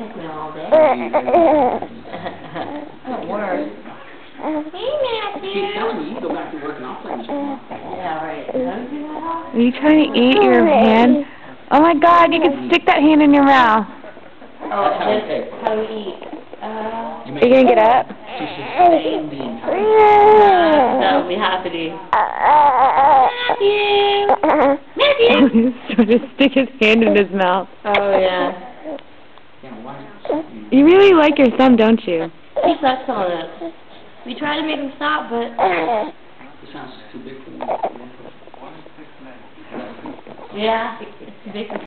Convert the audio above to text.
kiss me all day. Don't worry. Hey, Matthew. She's telling you, you go back to work and I'll play with you. Yeah, right. Are you trying to eat your hand? Oh my God, you can stick that hand in your mouth. Oh, that's how we eat. Are you going to get up? She's just staying the entire That would be happening. Matthew! Matthew! He's trying to stick his hand in his mouth. Oh, yeah. You really like your son, don't you? He sucks on us. We try to make him stop, but... This house is too big for me. Yeah, it's too big for